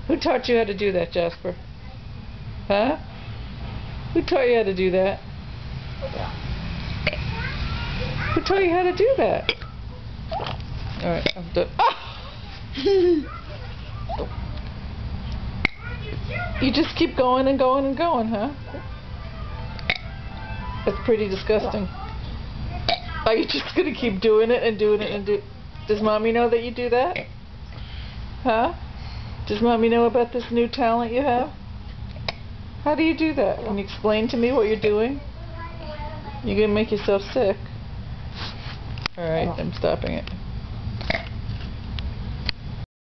Who taught you how to do that, Jasper? Huh? Who taught you how to do that? Who taught you how to do that? Alright, I'm done. Ah! You just keep going and going and going, huh? That's pretty disgusting. Are you just gonna keep doing it and doing it and do? Does Mommy know that you do that? Huh? Does Mommy know about this new talent you have? How do you do that? Can you explain to me what you're doing? You're gonna make yourself sick. Alright, I'm stopping it.